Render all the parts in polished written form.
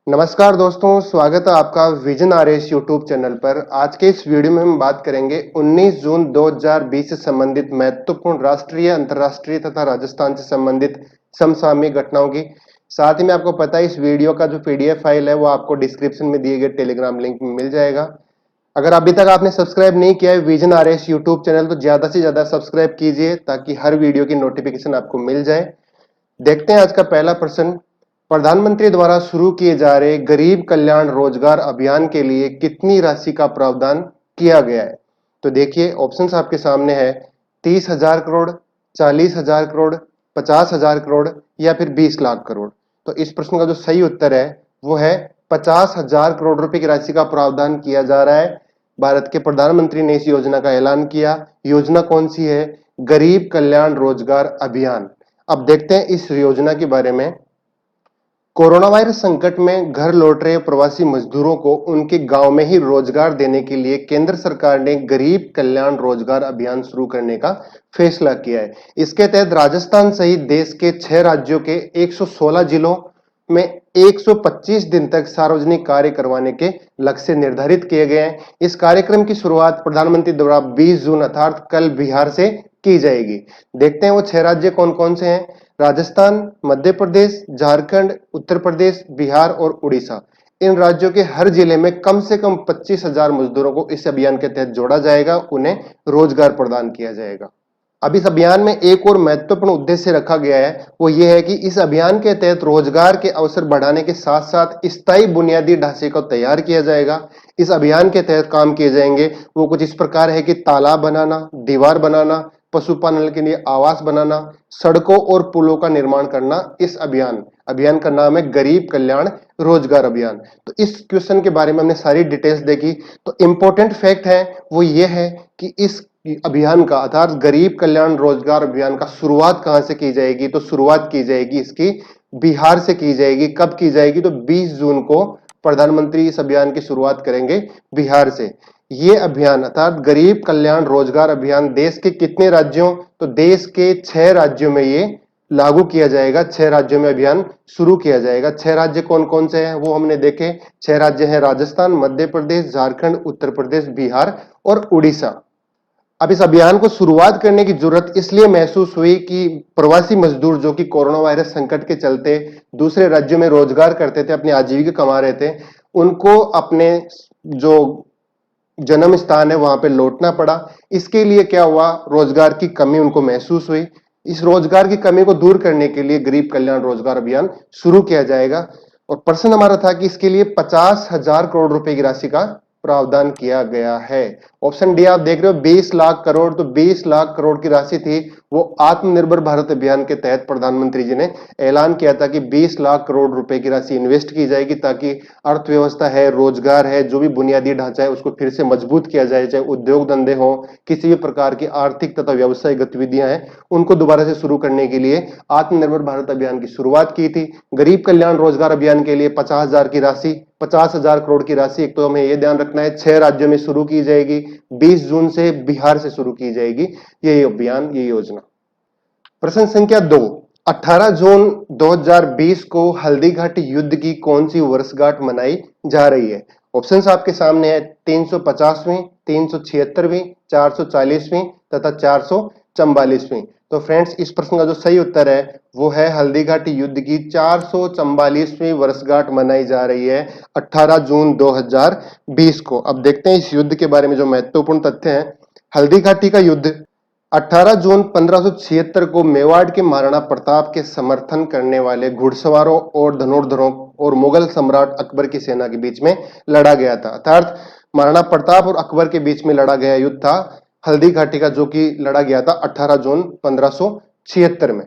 नमस्कार दोस्तों, स्वागत है आपका विजन आरएस यूट्यूब चैनल पर। आज के इस वीडियो में हम बात करेंगे 19 जून 2020 से संबंधित महत्वपूर्ण राष्ट्रीय, अंतर्राष्ट्रीय तथा राजस्थान से संबंधित समसामयिक घटनाओं की। साथ ही में आपको पता है इस वीडियो का जो पीडीएफ फाइल है वो आपको डिस्क्रिप्शन में दिए गए टेलीग्राम लिंक में मिल जाएगा। अगर अभी तक आपने सब्सक्राइब नहीं किया है विजन आरएस यूट्यूब चैनल तो ज्यादा से ज्यादा सब्सक्राइब कीजिए ताकि हर वीडियो की नोटिफिकेशन आपको मिल जाए। देखते हैं आज का पहला प्रश्न। प्रधानमंत्री द्वारा शुरू किए जा रहे गरीब कल्याण रोजगार अभियान के लिए कितनी राशि का प्रावधान किया गया है? तो देखिए ऑप्शंस आपके सामने है। 30,000 करोड़, 40,000 करोड़, 50,000 करोड़ या फिर 20 लाख करोड़। तो इस प्रश्न का जो सही उत्तर है वो है 50,000 करोड़ रुपए की राशि का प्रावधान किया जा रहा है। भारत के प्रधानमंत्री ने इस योजना का ऐलान किया। योजना कौन सी है? गरीब कल्याण रोजगार अभियान। अब देखते हैं इस योजना के बारे में। कोरोना वायरस संकट में घर लौट रहे प्रवासी मजदूरों को उनके गांव में ही रोजगार देने के लिए केंद्र सरकार ने गरीब कल्याण रोजगार अभियान शुरू करने का फैसला किया है। इसके तहत राजस्थान सहित देश के 6 राज्यों के 116 जिलों में 125 दिन तक सार्वजनिक कार्य करवाने के लक्ष्य निर्धारित किए गए हैं। इस कार्यक्रम की शुरुआत प्रधानमंत्री द्वारा 20 जून अर्थात कल बिहार से की जाएगी। देखते हैं वो 6 राज्य कौन कौन से हैं। राजस्थान, मध्य प्रदेश, झारखंड, उत्तर प्रदेश, बिहार और उड़ीसा। इन राज्यों के हर जिले में कम से कम 25,000 मजदूरों को इस अभियान के तहत जोड़ा जाएगा, उन्हें रोजगार प्रदान किया जाएगा। अब इस अभियान में एक और महत्वपूर्ण उद्देश्य रखा गया है, वो ये है कि इस अभियान के तहत रोजगार के अवसर बढ़ाने के साथ साथ स्थायी बुनियादी ढांचे को तैयार किया जाएगा। इस अभियान के तहत काम किए जाएंगे वो कुछ इस प्रकार है कि तालाब बनाना, दीवार बनाना, पशुपालन के लिए आवास बनाना, सड़कों और पुलों का निर्माण करना। इस अभियान का नाम है गरीब कल्याण रोजगार अभियान। तो इस क्वेश्चन के बारे में हमने सारी डिटेल्स देखी। तो इंपॉर्टेंट फैक्ट है वो ये है कि इस अभियान का अर्थात गरीब कल्याण रोजगार अभियान का शुरुआत कहां से की जाएगी? तो शुरुआत की जाएगी इसकी बिहार से की जाएगी। कब की जाएगी? तो 20 जून को प्रधानमंत्री इस अभियान की शुरुआत करेंगे बिहार से। ये अभियान अर्थात गरीब कल्याण रोजगार अभियान देश के कितने राज्यों? तो देश के 6 राज्यों में ये लागू किया जाएगा। 6 राज्यों में अभियान शुरू किया जाएगा। 6 राज्य कौन कौन से हैं वो हमने देखे। 6 राज्य हैं राजस्थान, मध्य प्रदेश, झारखंड, उत्तर प्रदेश, बिहार और उड़ीसा। अब इस अभियान को शुरुआत करने की जरूरत इसलिए महसूस हुई कि प्रवासी मजदूर जो कि कोरोना वायरस संकट के चलते दूसरे राज्यों में रोजगार करते थे, अपनी आजीविका कमा रहे थे, उनको अपने जो जन्म स्थान है वहां पे लौटना पड़ा। इसके लिए क्या हुआ? रोजगार की कमी उनको महसूस हुई। इस रोजगार की कमी को दूर करने के लिए गरीब कल्याण रोजगार अभियान शुरू किया जाएगा। और प्रश्न हमारा था कि इसके लिए 50,000 करोड़ रुपए की राशि का प्रावधान किया गया है। ऑप्शन डी आप देख रहे हो 20 लाख करोड़। तो 20 लाख करोड़ की राशि थी वो आत्मनिर्भर भारत अभियान के तहत प्रधानमंत्री जी ने ऐलान किया था कि 20 लाख करोड़ रुपए की राशि इन्वेस्ट की जाएगी ताकि अर्थव्यवस्था है, रोजगार है, जो भी बुनियादी ढांचा है उसको फिर से मजबूत किया जाए। चाहे उद्योग धंधे हो, किसी भी प्रकार की आर्थिक तथा व्यवसायिक गतिविधियां हैं उनको दोबारा से शुरू करने के लिए आत्मनिर्भर भारत अभियान की शुरुआत की थी। गरीब कल्याण रोजगार अभियान के लिए 50,000 की राशि, 50,000 करोड़ की राशि एक तो हमें यह ध्यान रखना है 6 राज्यों में शुरू की जाएगी। 20 जून से बिहार से शुरू की जाएगी ये अभियान, ये योजना। प्रश्न संख्या 2। 18 जून 2020 को हल्दीघाटी युद्ध की कौन सी वर्षगांठ मनाई जा रही है? ऑप्शंस आपके सामने है। 350वीं, 376वीं, 440वीं तथा 444वीं। तो फ्रेंड्स इस प्रश्न का जो सही उत्तर है वो है हल्दीघाटी युद्ध की 444वीं वर्षगांठ मनाई जा रही है 18 जून 2020 को। अब देखते हैं इस युद्ध के बारे में जो महत्वपूर्ण तथ्य हैं। हल्दीघाटी का युद्ध 18 जून 1576 को मेवाड़ के महाराणा प्रताप के समर्थन करने वाले घुड़सवारों और धनुर्धरों और मुगल सम्राट अकबर की सेना के बीच में लड़ा गया था। अर्थात महाराणा प्रताप और अकबर के बीच में लड़ा गया युद्ध था हल्दी घाटी का, जो कि लड़ा गया था 18 जून 1576 में।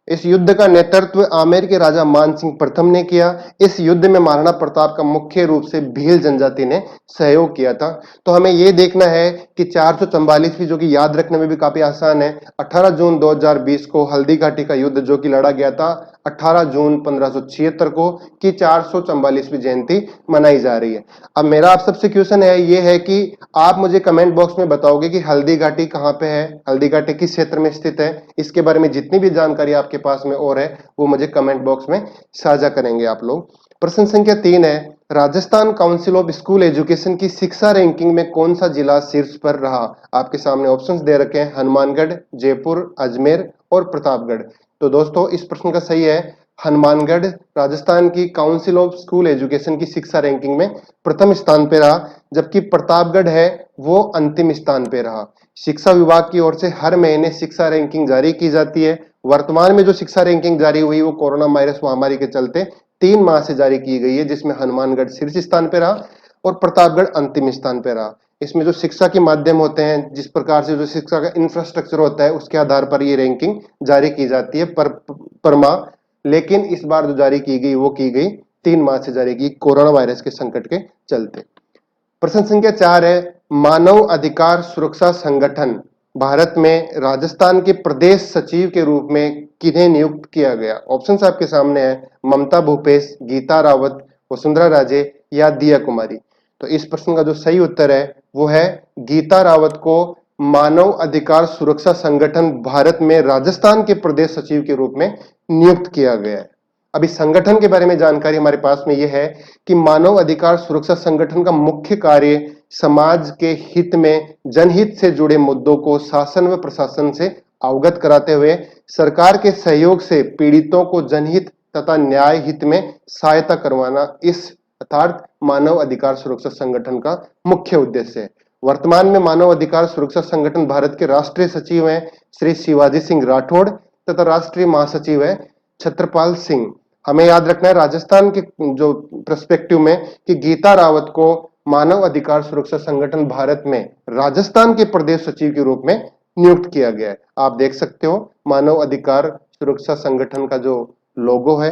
इस युद्ध का नेतृत्व आमेर के राजा मानसिंह प्रथम ने किया। इस युद्ध में महाराणा प्रताप का मुख्य रूप से भील जनजाति ने सहयोग किया था। तो हमें यह देखना है कि 444वीं, जो कि याद रखने में भी काफी आसान है, 18 जून 2020 को हल्दी घाटी का युद्ध जो कि लड़ा गया था 18 जून 1576 को, की 444वीं जयंती मनाई जा रही है। अब मेरा आप सबसे क्वेश्चन है ये है कि आप मुझे कमेंट बॉक्स में बताओगे कि हल्दी घाटी कहां पे है, हल्दी घाटी किस क्षेत्र में स्थित है। इसके बारे में जितनी भी जानकारी आपके पास में और है वो मुझे कमेंट बॉक्स में साझा करेंगे आप लोग। प्रश्न संख्या 3 है, Rajasthan council of school education की शिक्षा रैंकिंग में कौन सा जिला शीर्ष पर रहा? आपके सामने ऑप्शंस दे रखे हैं, हनुमानगढ़, जयपुर, अजमेर और प्रतापगढ़। तो दोस्तों इस प्रश्न का सही है हनुमानगढ़ राजस्थान की काउंसिल ऑफ स्कूल एजुकेशन की शिक्षा रैंकिंग में प्रथम स्थान पे रहा, जबकि प्रतापगढ़ है वो अंतिम स्थान पे रहा। शिक्षा विभाग की ओर से हर महीने शिक्षा रैंकिंग जारी की जाती है। वर्तमान में जो शिक्षा रैंकिंग जारी हुई वो कोरोना वायरस महामारी के चलते 3 माह से जारी की गई है, जिसमें हनुमानगढ़ शीर्ष स्थान पे रहा और प्रतापगढ़ अंतिम स्थान पे रहा। इसमें जो शिक्षा के माध्यम होते हैं, जिस प्रकार से जो शिक्षा का इंफ्रास्ट्रक्चर होता है, उसके आधार पर ये रैंकिंग जारी की जाती है पर माह। लेकिन इस बार जो जारी की गई वो की गई 3 माह से जारी की कोरोना वायरस के संकट के चलते। प्रश्न संख्या 4 है, मानव अधिकार सुरक्षा संगठन भारत में राजस्थान के प्रदेश सचिव के रूप में किन्हें नियुक्त किया गया? ऑप्शंस आपके सामने है, ममता भूपेश, गीता रावत, वसुंधरा राजे या दिया कुमारी। तो इस प्रश्न का जो सही उत्तर है वो है गीता रावत को मानव अधिकार सुरक्षा संगठन भारत में राजस्थान के प्रदेश सचिव के रूप में नियुक्त किया गया है। अभी संगठन के बारे में जानकारी हमारे पास में यह है कि मानव अधिकार सुरक्षा संगठन का मुख्य कार्य समाज के हित में जनहित से जुड़े मुद्दों को शासन व प्रशासन से अवगत कराते हुए सरकार के सहयोग से पीड़ितों को जनहित तथा न्याय हित में सहायता करवाना इस अर्थात मानव अधिकार सुरक्षा संगठन का मुख्य उद्देश्य है। वर्तमान में मानव अधिकार सुरक्षा संगठन भारत के राष्ट्रीय सचिव हैं श्री शिवाजी सिंह राठौड़ तथा राष्ट्रीय महासचिव है छत्रपाल सिंह। हमें याद रखना है राजस्थान के जो पर्सपेक्टिव में कि गीता रावत को मानव अधिकार सुरक्षा संगठन भारत में राजस्थान के प्रदेश सचिव के रूप में नियुक्त किया गया है। आप देख सकते हो मानव अधिकार सुरक्षा संगठन का जो लोगो है।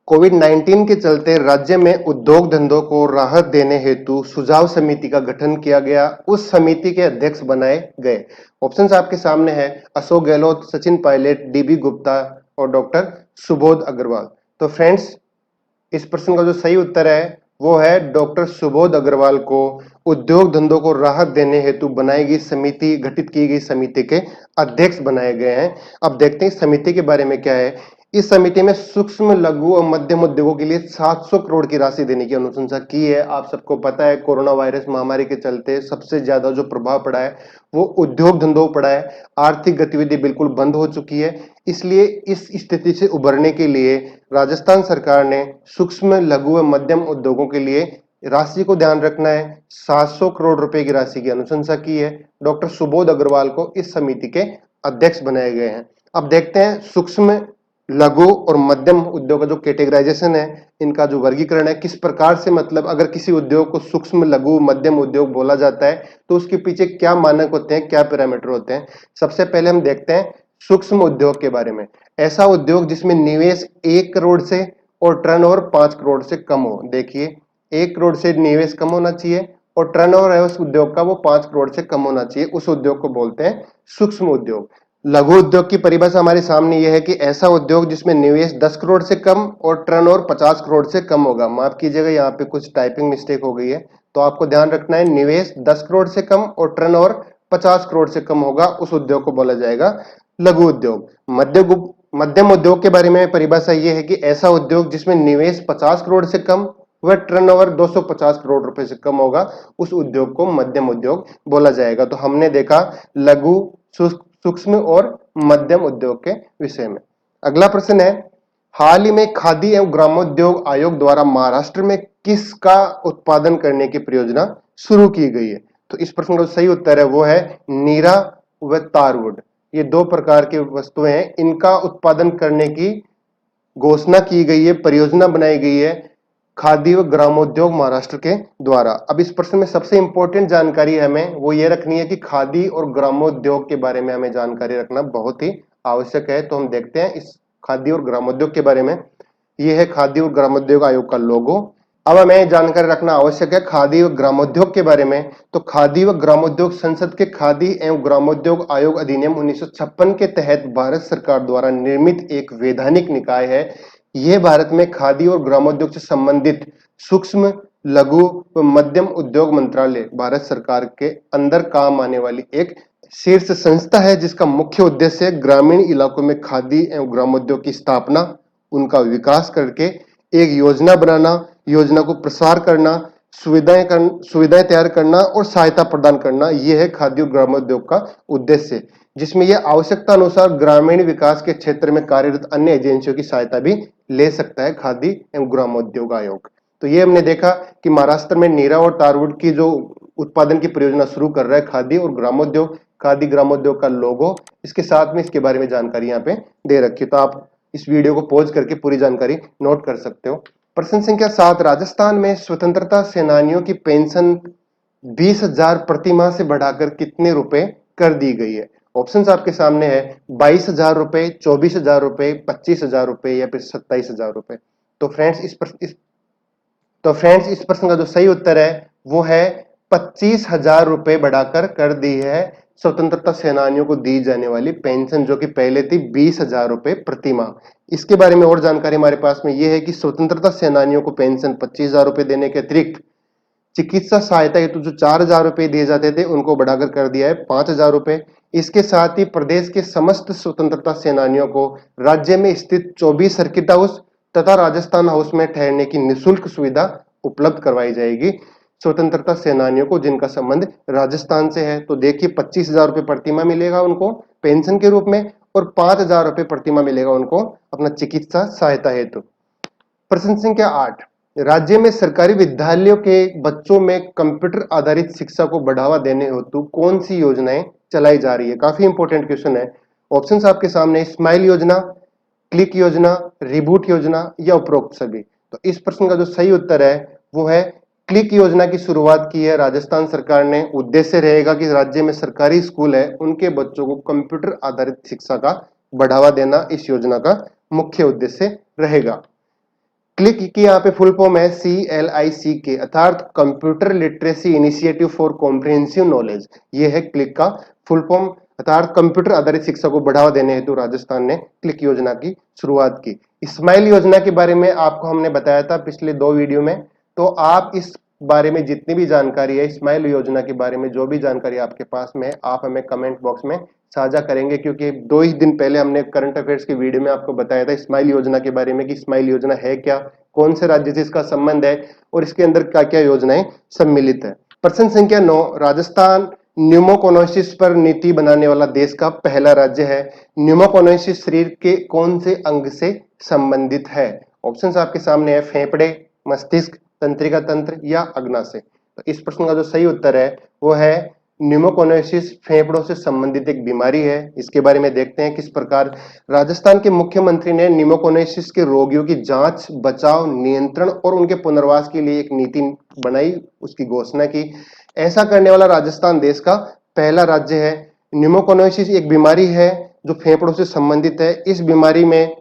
कोविड-19 के चलते राज्य में उद्योग धंधों को राहत देने हेतु सुझाव समिति का गठन किया गया। उस समिति के अध्यक्ष बनाए गए। ऑप्शंस आपके सामने है, अशोक गहलोत, सचिन पायलट, डीबी गुप्ता और डॉक्टर सुबोध अग्रवाल। तो फ्रेंड्स इस प्रश्न का जो सही उत्तर है वो है डॉक्टर सुबोध अग्रवाल को उद्योग धंधों को राहत देने हेतु बनाई गई समिति, गठित की गई समिति के अध्यक्ष बनाए गए हैं। अब देखते हैं समिति के बारे में क्या है। इस समिति में सूक्ष्म, लघु और मध्यम उद्योगों के लिए 700 करोड़ की राशि देने की अनुशंसा की है। आप सबको पता है कोरोना वायरस महामारी के चलते सबसे ज्यादा जो प्रभाव पड़ा है वो उद्योग धंधों पर पड़ा है। आर्थिक गतिविधि बिल्कुल बंद हो चुकी है। इसलिए इस स्थिति से उबरने के लिए राजस्थान सरकार ने सूक्ष्म, लघु व मध्यम उद्योगों के लिए राशि को ध्यान रखना है, 700 करोड़ रुपए की राशि की अनुशंसा की है। डॉक्टर सुबोध अग्रवाल को इस समिति के अध्यक्ष बनाए गए हैं। अब देखते हैं सूक्ष्म, लघु और मध्यम उद्योग का जो कैटेगराइजेशन है, इनका जो वर्गीकरण है, किस प्रकार से, मतलब अगर किसी उद्योग को सूक्ष्म, लघु, मध्यम उद्योग बोला जाता है तो उसके पीछे क्या मानक होते हैं, क्या पैरामीटर होते हैं। सबसे पहले हम देखते हैं सूक्ष्म उद्योग के बारे में। ऐसा उद्योग जिसमें निवेश 1 करोड़ से और टर्नओवर 5 करोड़ से कम हो। देखिए 1 करोड़ से निवेश कम होना चाहिए और टर्नओवर है उस उद्योग का वो 5 करोड़ से कम होना चाहिए। उस उद्योग को बोलते हैं सूक्ष्म उद्योग। लघु उद्योग की परिभाषा हमारे सामने यह है कि ऐसा उद्योग जिसमें निवेश 10 करोड़ से कम और टर्नओवर 50 करोड़ से कम होगा। माफ कीजिएगा, यहाँ पे कुछ टाइपिंग मिस्टेक हो गई है, तो आपको ध्यान रखना है निवेश 10 करोड़ से कम और टर्नओवर 50 करोड़ से कम होगा, उस उद्योग को बोला जाएगा लघु उद्योग। मध्यम उद्योग के बारे में परिभाषा यह है कि ऐसा उद्योग जिसमें निवेश 50 करोड़ से कम वह टर्नओवर 250 करोड़ रुपए से कम होगा, उस उद्योग को मध्यम उद्योग बोला जाएगा। तो हमने देखा लघु, सूक्ष्म और मध्यम उद्योग के विषय में। अगला प्रश्न है, हाल ही में खादी एवं ग्रामोद्योग आयोग द्वारा महाराष्ट्र में किसका उत्पादन करने की परियोजना शुरू की गई है? तो इस प्रश्न का सही उत्तर है वो है नीरा व तारवुड। ये 2 प्रकार की वस्तुएं हैं, इनका उत्पादन करने की घोषणा की गई है, परियोजना बनाई गई है खादी व ग्रामोद्योग महाराष्ट्र के द्वारा। अब इस प्रश्न में सबसे इंपॉर्टेंट जानकारी हमें वो ये रखनी है कि खादी और ग्रामोद्योग के बारे में हमें जानकारी रखना बहुत ही आवश्यक है। तो हम देखते हैं इस खादी और ग्रामोद्योग के बारे में। ये है खादी और ग्रामोद्योग आयोग का लोगो। अब हमें जानकारी रखना आवश्यक है खादी व ग्रामोद्योग के बारे में। तो खादी व ग्रामोद्योग संसद के खादी एवं ग्रामोद्योग आयोग अधिनियम 1956 के तहत भारत सरकार द्वारा निर्मित एक वैधानिक निकाय है। यह भारत में खादी और ग्रामोद्योग से संबंधित सूक्ष्म, लघु व मध्यम उद्योग मंत्रालय भारत सरकार के अंदर काम आने वाली एक शीर्ष संस्था है, जिसका मुख्य उद्देश्य ग्रामीण इलाकों में खादी एवं ग्रामोद्योग की स्थापना, उनका विकास करके एक योजना बनाना, योजना को प्रसार करना, सुविधाएं तैयार करना और सहायता प्रदान करना, यह है खाद्य और ग्रामोद्योग का उद्देश्य, जिसमें यह आवश्यकता अनुसार ग्रामीण विकास के क्षेत्र में कार्यरत अन्य एजेंसियों की सहायता भी ले सकता है खाद्य एवं ग्रामोद्योग आयोग। तो ये हमने देखा कि महाराष्ट्र में नीरा और टारवुड की जो उत्पादन की परियोजना शुरू कर रहा है खाद्य और ग्रामोद्योग, खाद्य ग्रामोद्योग का लोगो, इसके साथ में इसके बारे में जानकारी यहाँ पे दे रखी है। तो आप इस वीडियो को पॉज करके पूरी जानकारी नोट कर सकते हो। प्रश्न संख्या 7, राजस्थान में स्वतंत्रता सेनानियों की पेंशन 20,000 प्रतिमाह से बढ़ाकर कितने रुपए कर दी गई है? ऑप्शंस आपके सामने है, 22,000 रुपए, 24,000 रुपए, 25,000 रुपए या फिर 27,000 रुपए। तो फ्रेंड्स इस प्रश्न का जो सही उत्तर है वो है 25,000 रुपए बढ़ाकर कर दी है स्वतंत्रता सेनानियों को दी जाने वाली पेंशन, जो कि पहले थी 20,000 रुपए प्रति माह। इसके बारे में और जानकारी हमारे पास में यह है कि स्वतंत्रता सेनानियों को पेंशन 25,000 रुपए देने के अतिरिक्त चिकित्सा सहायता हेतु जो 4,000 रुपए दिए जाते थे उनको बढ़ाकर कर दिया है 5,000 रुपए। इसके साथ ही प्रदेश के समस्त स्वतंत्रता सेनानियों को राज्य में स्थित 24 सर्किट हाउस तथा राजस्थान हाउस में ठहरने की निःशुल्क सुविधा उपलब्ध करवाई जाएगी स्वतंत्रता सेनानियों को जिनका संबंध राजस्थान से है। तो देखिए 25,000 रुपए प्रतिमाह मिलेगा उनको पेंशन के रूप में और 5,000 रुपए प्रतिमाह मिलेगा उनको अपना चिकित्सा सहायता हेतु। प्रश्न संख्या 8, राज्य में सरकारी विद्यालयों के बच्चों में कंप्यूटर आधारित शिक्षा को बढ़ावा देने हेतु कौन सी योजनाएं चलाई जा रही है? काफी इंपॉर्टेंट क्वेश्चन है। ऑप्शंस आपके सामने, स्माइल योजना, क्लिक योजना, रिबूट योजना या उपरोक्त सभी। तो इस प्रश्न का जो सही उत्तर है वो है क्लिक योजना की शुरुआत की है राजस्थान सरकार ने। उद्देश्य रहेगा कि राज्य में सरकारी स्कूल है उनके बच्चों को कंप्यूटर आधारित शिक्षा का बढ़ावा देना इस योजना का मुख्य उद्देश्य रहेगा। क्लिक की यहाँ पे फुल फॉर्म है CLICK, अर्थात computer literacy initiative for comprehensive knowledge. ये है क्लिक का फुल फॉर्म, अर्थात कंप्यूटर आधारित शिक्षा को बढ़ावा देने हेतु राजस्थान ने क्लिक योजना की शुरुआत की। स्माइल योजना के बारे में आपको हमने बताया था पिछले 2 वीडियो में, तो आप इस बारे में जितनी भी जानकारी है स्माइल योजना के बारे में, जो भी जानकारी आपके पास में है, आप हमें कमेंट बॉक्स में साझा करेंगे, क्योंकि 2 ही दिन पहले हमने करंट अफेयर्स की वीडियो में आपको बताया था स्माइल योजना के बारे में कि स्माइल योजना है क्या, कौन से राज्य से इसका संबंध है और इसके अंदर क्या क्या योजनाएं सम्मिलित है। प्रश्न संख्या 9, राजस्थान न्यूमोकोनोसिस पर नीति बनाने वाला देश का पहला राज्य है। न्यूमोकोनोसिस शरीर के कौन से अंग से संबंधित है? ऑप्शंस आपके सामने है, फेफड़े, मस्तिष्क, तंत्रिका तंत्र या अग्नाशय। तो इस प्रश्न का जो सही उत्तर है वो है न्यूमोकोनोसिस फेफड़ों से संबंधित एक बीमारी है। इसके बारे में देखते हैं किस प्रकार राजस्थान के मुख्यमंत्री ने न्यूमोकोनोसिस के रोगियों की जांच, बचाव, नियंत्रण और उनके पुनर्वास के लिए एक नीति बनाई, उसकी घोषणा की। ऐसा करने वाला राजस्थान देश का पहला राज्य है। न्यूमोकोनोसिस एक बीमारी है जो फेफड़ों से संबंधित है। इस बीमारी में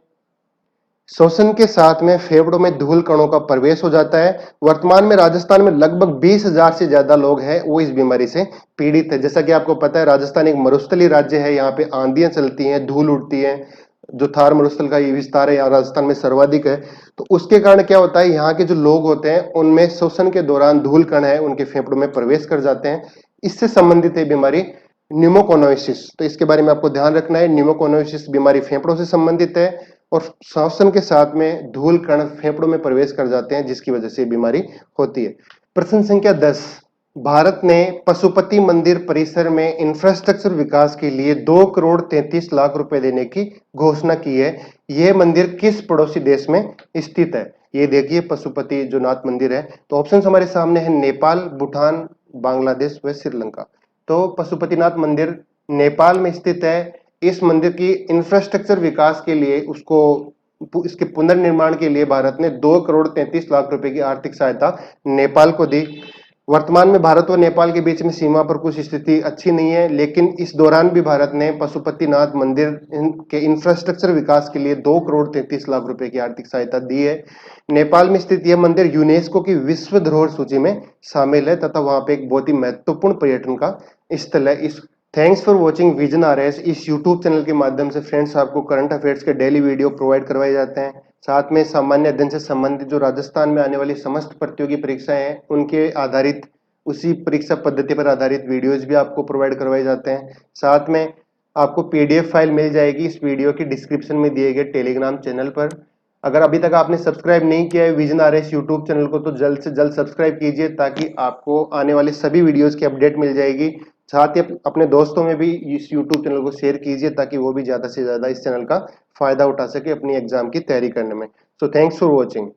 श्वसन के साथ में फेफड़ों में धूल कणों का प्रवेश हो जाता है। वर्तमान में राजस्थान में लगभग 20,000 से ज्यादा लोग हैं वो इस बीमारी से पीड़ित है। जैसा कि आपको पता है राजस्थान एक मरुस्थलीय राज्य है, यहाँ पे आंधियां चलती हैं, धूल उड़ती है, जो थार मरुस्थल का ये विस्तार है यहाँ राजस्थान में सर्वाधिक है। तो उसके कारण क्या होता है, यहाँ के जो लोग होते हैं उनमें श्वसन के दौरान धूल कण है उनके फेफड़ों में प्रवेश कर जाते हैं। इससे संबंधित है बीमारी न्यूमोकोनोसिस। तो इसके बारे में आपको ध्यान रखना है, न्यूमोकोनोसिस बीमारी फेफड़ों से संबंधित है और श्वसन के साथ में धूल कण फेफड़ों में प्रवेश कर जाते हैं जिसकी वजह से बीमारी होती है। प्रश्न संख्या 10, भारत ने पशुपति मंदिर परिसर में इंफ्रास्ट्रक्चर विकास के लिए 2 करोड़ 33 लाख रुपए देने की घोषणा की है। यह मंदिर किस पड़ोसी देश में स्थित है? ये देखिए पशुपति जो नाथ मंदिर है। तो ऑप्शन हमारे सामने है, नेपाल, भूटान, बांग्लादेश व श्रीलंका। तो पशुपतिनाथ मंदिर नेपाल में स्थित है। इस मंदिर की इंफ्रास्ट्रक्चर विकास के लिए इसके पुनर्निर्माण के लिए भारत ने 2 करोड़ 33 लाख रुपए की आर्थिक सहायता नेपाल को दी। वर्तमान में भारत और नेपाल के बीच में सीमा पर कुछ स्थिति अच्छी नहीं है, लेकिन इस दौरान भी भारत ने पशुपतिनाथ मंदिर के इंफ्रास्ट्रक्चर विकास के लिए 2 करोड़ 33 लाख रुपए की आर्थिक सहायता दी है। नेपाल में स्थित यह मंदिर यूनेस्को की विश्व धरोहर सूची में शामिल है तथा वहां पे एक बहुत ही महत्वपूर्ण पर्यटन का स्थल है। Thanks for watching vision RS. इस यूट्यूब चैनल के माध्यम से फ्रेंड्स आपको करंट अफेयर्स के डेली वीडियो प्रोवाइड करवाए जाते हैं। साथ में सामान्य अध्ययन से संबंधित जो राजस्थान में आने वाली समस्त प्रतियोगी परीक्षाएं हैं उनके आधारित, उसी परीक्षा पद्धति पर आधारित वीडियोज भी आपको प्रोवाइड करवाए जाते हैं। साथ में आपको PDF फाइल मिल जाएगी इस वीडियो की डिस्क्रिप्शन में दिए गए टेलीग्राम चैनल पर। अगर अभी तक आपने सब्सक्राइब नहीं किया है विजन आरएस यूट्यूब चैनल को, तो जल्द से जल्द सब्सक्राइब कीजिए ताकि आपको आने वाले सभी वीडियोस की अपडेट मिल जाएगी। साथ ही अपने दोस्तों में भी इस यूट्यूब चैनल को शेयर कीजिए ताकि वो भी ज्यादा से ज्यादा इस चैनल का फायदा उठा सके अपनी एग्जाम की तैयारी करने में। So thanks for watching.